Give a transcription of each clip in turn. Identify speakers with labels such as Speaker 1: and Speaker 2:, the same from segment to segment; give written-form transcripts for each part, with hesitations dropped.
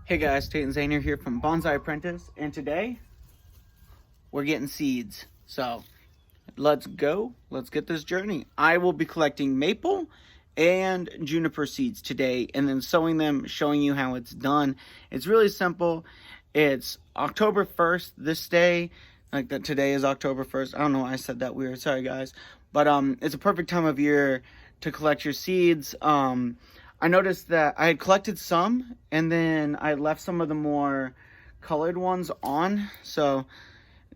Speaker 1: Hey guys, Tate Zahner here from Bonsai Apprentice, and today we're getting seeds. So let's go. Let's get this journey. I will be collecting maple and juniper seeds today and then sowing them, showing you how it's done. It's really simple. It's October 1st this day. Like that today is October 1st. I don't know why I said that weird. Sorry guys. But it's a perfect time of year to collect your seeds. I noticed that I had collected some and then I left some of the more colored ones on. So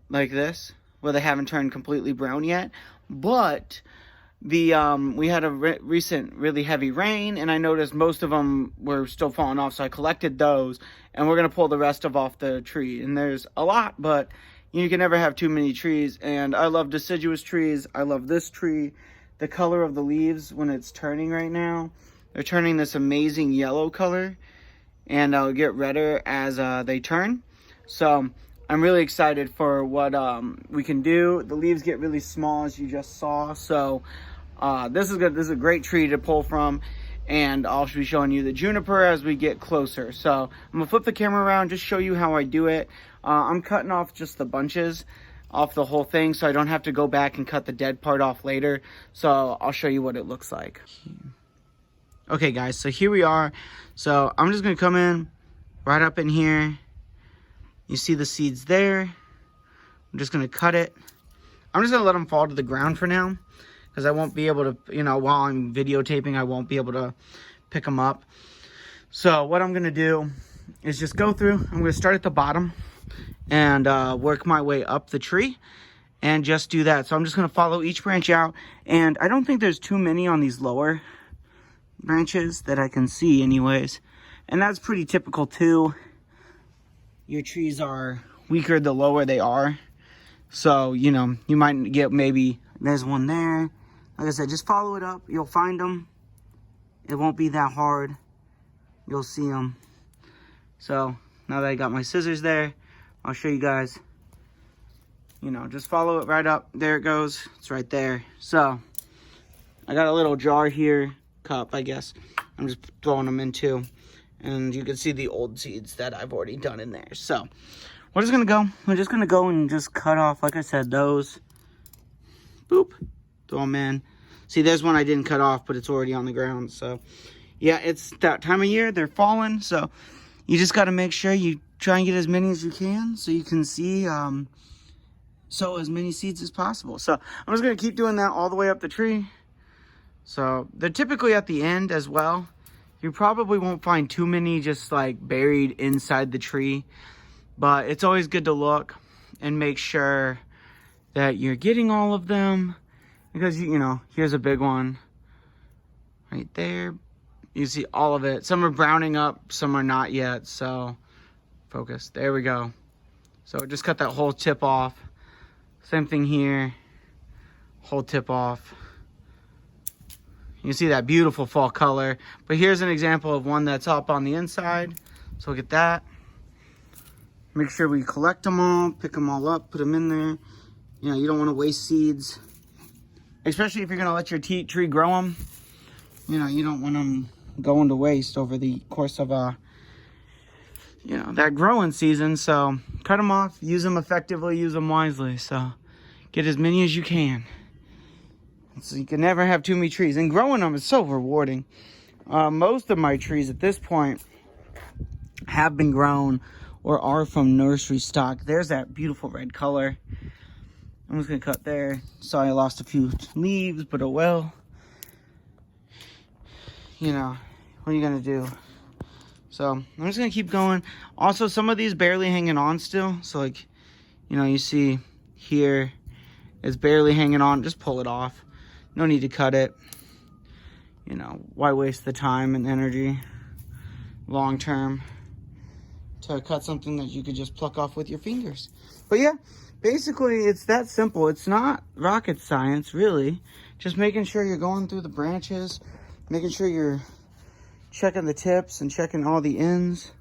Speaker 1: like this, where they haven't turned completely brown yet. But the we had a recent really heavy rain and I noticed most of them were still falling off. So I collected those and we're going to pull the rest of off the tree. And there's a lot, but you can never have too many trees. And I love deciduous trees. I love this tree. The color of the leaves when it's turning right now. They're turning this amazing yellow color, and they'll get redder as they turn. So I'm really excited for what we can do. The leaves get really small, as you just saw. So this is good. This is a great tree to pull from, and I'll be showing you the juniper as we get closer. So I'm gonna flip the camera around, just show you how I do it. I'm cutting off just the bunches off the whole thing, so I don't have to go back and cut the dead part off later. So I'll show you what it looks like. Okay guys, so here we are. So I'm just gonna come in right up in here. You see the seeds there. I'm just gonna cut it. I'm just gonna let them fall to the ground for now because I won't be able to, while I'm videotaping, I won't be able to pick them up. So what I'm gonna do is just go through. I'm gonna start at the bottom and work my way up the tree and just do that. So I'm just gonna follow each branch out, and I don't think there's too many on these lower branches that I can see anyways, and that's pretty typical too. Your trees are weaker the lower they are, so you might get, maybe there's one there. Like I said, just follow it up, you'll find them. It won't be that hard, you'll see them. So now that I got my scissors there, I'll show you guys. Just follow it right up. There it goes, it's right there. So I got a little jar here, cup I guess, I'm just throwing them into, and you can see the old seeds that I've already done in there. So we're just gonna go and just cut off, like I said, those. Boop, throw them in. See, there's one I didn't cut off, but it's already on the ground. So yeah, it's that time of year, they're falling, so you just got to make sure you try and get as many as you can so you can see sow as many seeds as possible. So I'm just gonna keep doing that all the way up the tree. So they're typically at the end as well. You probably won't find too many just like buried inside the tree, but it's always good to look and make sure that you're getting all of them, because here's a big one right there. You see all of it. Some are browning up, some are not yet. So focus, there we go. So just cut that whole tip off. Same thing here, whole tip off. You see that beautiful fall color. But here's an example of one that's up on the inside. So look at that. Make sure we collect them all, pick them all up, put them in there. You don't want to waste seeds, especially if you're going to let your tree grow them. You don't want them going to waste over the course of that growing season. So cut them off, use them effectively, use them wisely. So get as many as you can. So you can never have too many trees, and growing them is so rewarding. Most of my trees at this point have been grown or are from nursery stock. There's that beautiful red color. I'm just gonna cut there. Sorry I lost a few leaves, but oh well. What are you gonna do? So I'm just gonna keep going. Also, some of these barely hanging on still. So like, you see here, it's barely hanging on. Just pull it off. No need to cut it. Why waste the time and energy long term to cut something that you could just pluck off with your fingers? But yeah, basically it's that simple. It's not rocket science, really. Just making sure you're going through the branches, making sure you're checking the tips and checking all the ends.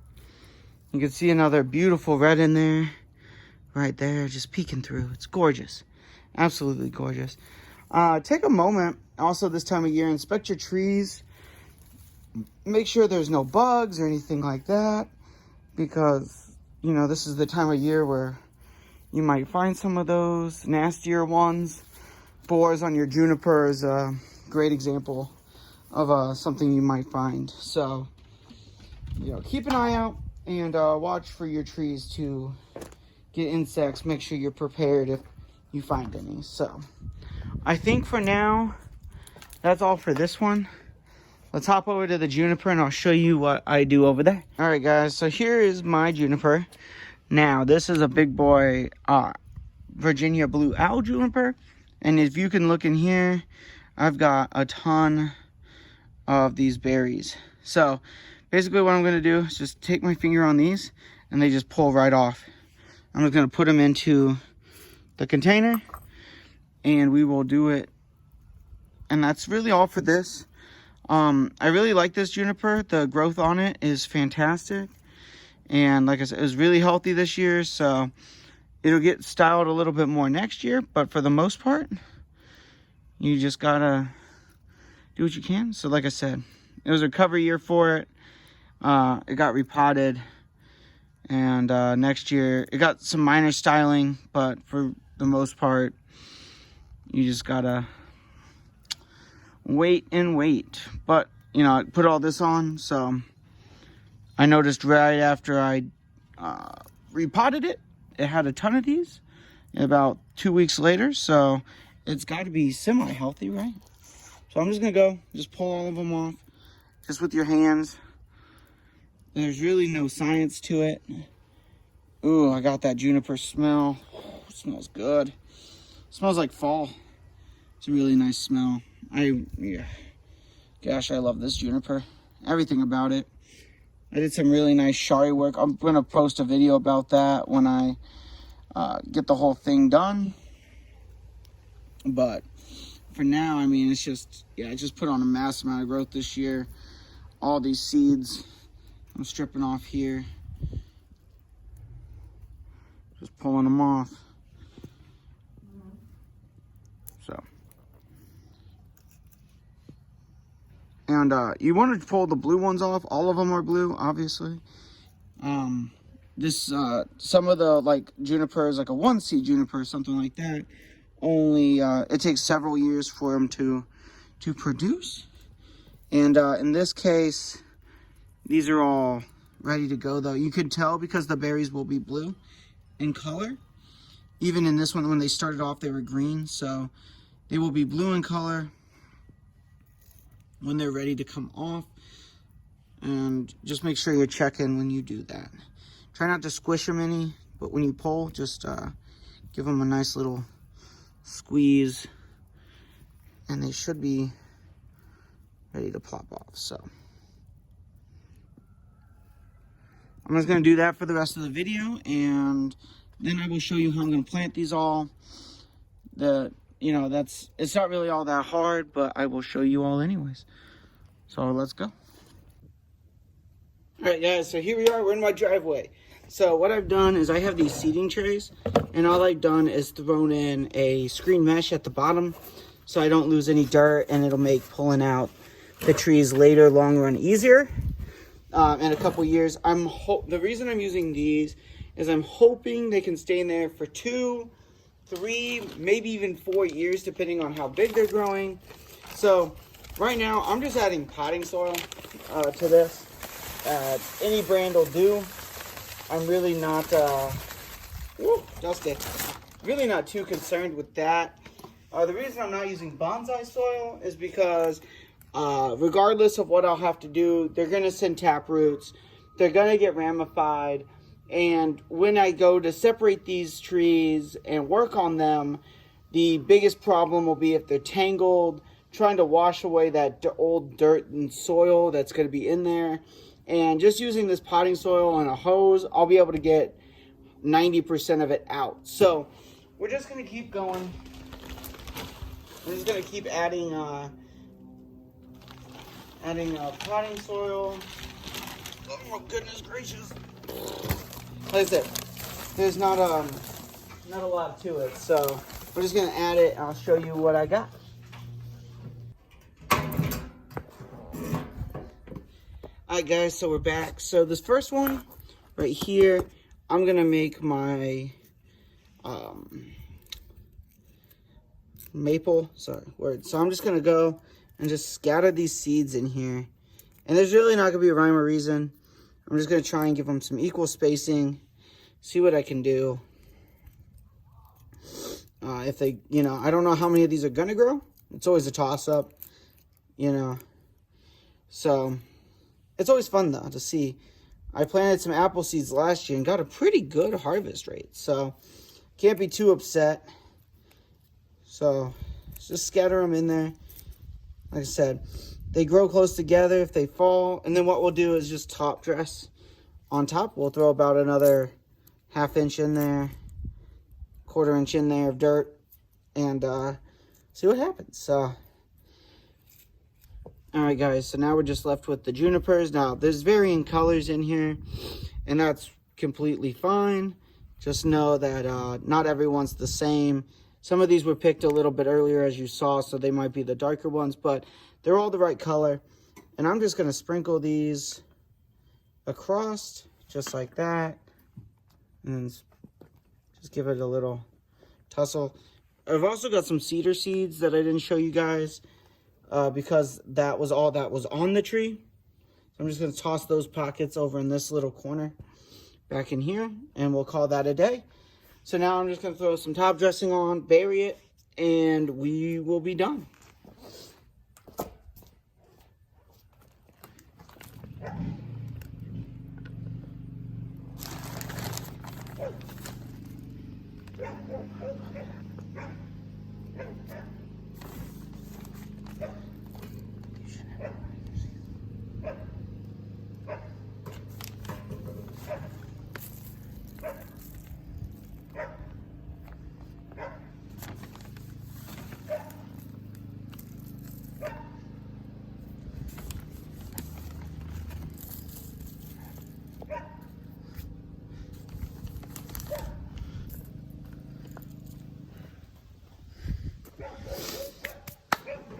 Speaker 1: You can see another beautiful red in there, right there, just peeking through. It's gorgeous, absolutely gorgeous. Take a moment also this time of year, inspect your trees, make sure there's no bugs or anything like that. because, you know, this is the time of year where you might find some of those nastier ones. Boars on your juniper is a great example of something you might find. So, you know, keep an eye out and watch for your trees to get insects. Make sure you're prepared if you find any. So, I think for now, that's all for this one. Let's hop over to the juniper and I'll show you what I do over there. All right, guys, so here is my juniper. Now, this is a big boy Virginia blue owl juniper. And if you can look in here, I've got a ton of these berries. So basically what I'm going to do is just take my finger on these and they just pull right off. I'm just going to put them into the container and we will do it. And that's really all for this. I really like this juniper. The growth on it is fantastic. And like I said, it was really healthy this year. So it'll get styled a little bit more next year. But for the most part, you just gotta do what you can. So like I said, it was a recovery year for it. It got repotted. And next year, it got some minor styling. But for the most part, you just gotta wait and wait. But, you know, I put all this on. So I noticed right after I repotted it, it had a ton of these about 2 weeks later. So it's got to be semi-healthy, right? So I'm just going to go, just pull all of them off, just with your hands. There's really no science to it. Ooh, I got that juniper smell. It smells good. It smells like fall. It's a really nice smell. Gosh, I love this juniper. Everything about it. I did some really nice shari work. I'm going to post a video about that when I get the whole thing done. But for now, I mean, it's just, I just put on a mass amount of growth this year. All these seeds, I'm stripping off here. Just pulling them off. So. And you want to pull the blue ones off. All of them are blue, obviously. Some of the like junipers, like a 1-seed juniper, something like that, only it takes several years for them to produce. And in this case, these are all ready to go, though. You could tell because the berries will be blue in color. Even in this one, when they started off, they were green, so they will be blue in color when they're ready to come off. And just make sure you're checking when you do that. Try not to squish them any, but when you pull, just give them a nice little squeeze and they should be ready to plop off. So I'm just going to do that for the rest of the video, and then I will show you how I'm going to plant these all. It's not really all that hard, but I will show you all anyways. So let's go. All right, guys, so here we are. We're in my driveway. So what I've done is I have these seeding trays, and all I've done is thrown in a screen mesh at the bottom so I don't lose any dirt, and it'll make pulling out the trees later, long run, easier. In a couple years, the reason I'm using these is I'm hoping they can stay in there for 2, 3, maybe even 4 years, depending on how big they're growing. So right now, I'm just adding potting soil to this. Any brand will do. I'm really not, really not too concerned with that. The reason I'm not using bonsai soil is because regardless of what I'll have to do, they're going to send tap roots. They're going to get ramified. And when I go to separate these trees and work on them, the biggest problem will be if they're tangled, trying to wash away that old dirt and soil that's going to be in there. And just using this potting soil and a hose, I'll be able to get 90% of it out. So we're just going to keep going. We're just going to keep adding potting soil. Oh, goodness gracious. Like I said, there's not a lot to it. So we're just going to add it, and I'll show you what I got. Alright guys, so we're back. So this first one right here, I'm going to make my maple, so I'm just going to go and just scatter these seeds in here. And there's really not going to be a rhyme or reason. I'm just going to try and give them some equal spacing, see what I can do. If they, I don't know how many of these are going to grow. It's always a toss-up, So, it's always fun, though, to see. I planted some apple seeds last year and got a pretty good harvest rate. So, can't be too upset. So, just scatter them in there. Like I said, they grow close together if they fall. And then what we'll do is just top dress on top. We'll throw about another ½ inch in there, ½ inch in there of dirt, and see what happens. So, alright guys, so now we're just left with the junipers. Now, there's varying colors in here, and that's completely fine. Just know that not everyone's the same. Some of these were picked a little bit earlier, as you saw, so they might be the darker ones, but they're all the right color. And I'm just going to sprinkle these across, just like that, and just give it a little tussle. I've also got some cedar seeds that I didn't show you guys because that was all that was on the tree. So I'm just going to toss those pockets over in this little corner back in here, and we'll call that a day. So now I'm just going to throw some top dressing on, bury it, and we will be done.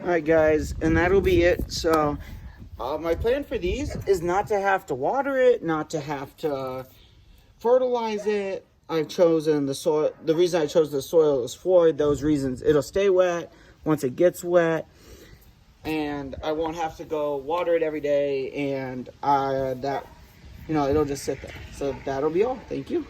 Speaker 1: Alright guys, and that'll be it. So my plan for these is not to have to water it, not to have to fertilize it. I've chosen the soil. The reason I chose the soil is for those reasons. It'll stay wet once it gets wet, and I won't have to go water it every day, and it'll just sit there. So that'll be all. Thank you.